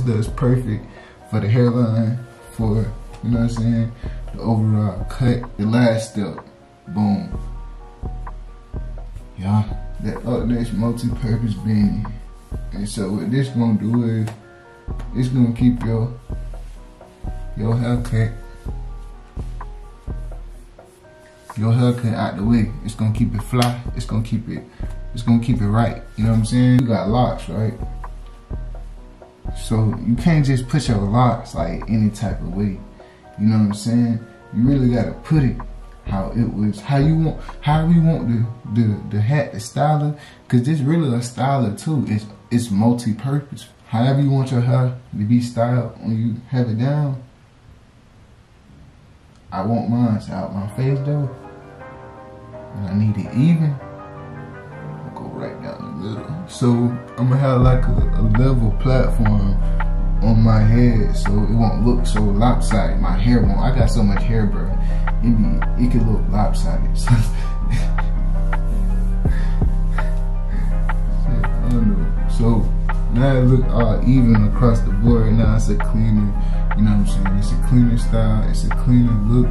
This does perfect for the hairline, for, you know what I'm saying, the overall cut. The last step, boom. Yeah, that Upnext multi-purpose beanie. And so what this gonna do is, it's gonna keep your haircut out the way. It's gonna keep it fly. It's gonna keep it right. You know what I'm saying? You got locks, right? So you can't just put your locks like any type of way. You know what I'm saying? You really gotta put it how it was, however you want the hat, the styler, cause this really a styler too. It's multi-purpose. However you want your hair to be styled when you have it down. I want mine out my face though. And I need it even. I'll go right down the middle. So I'm gonna have like a level platform on my head so it won't look so lopsided. My hair won't. I got so much hair, bro. It could look lopsided. So I don't know. So now it look all even across the board. Now it's a cleaner, you know what I'm saying? It's a cleaner style. It's a cleaner look.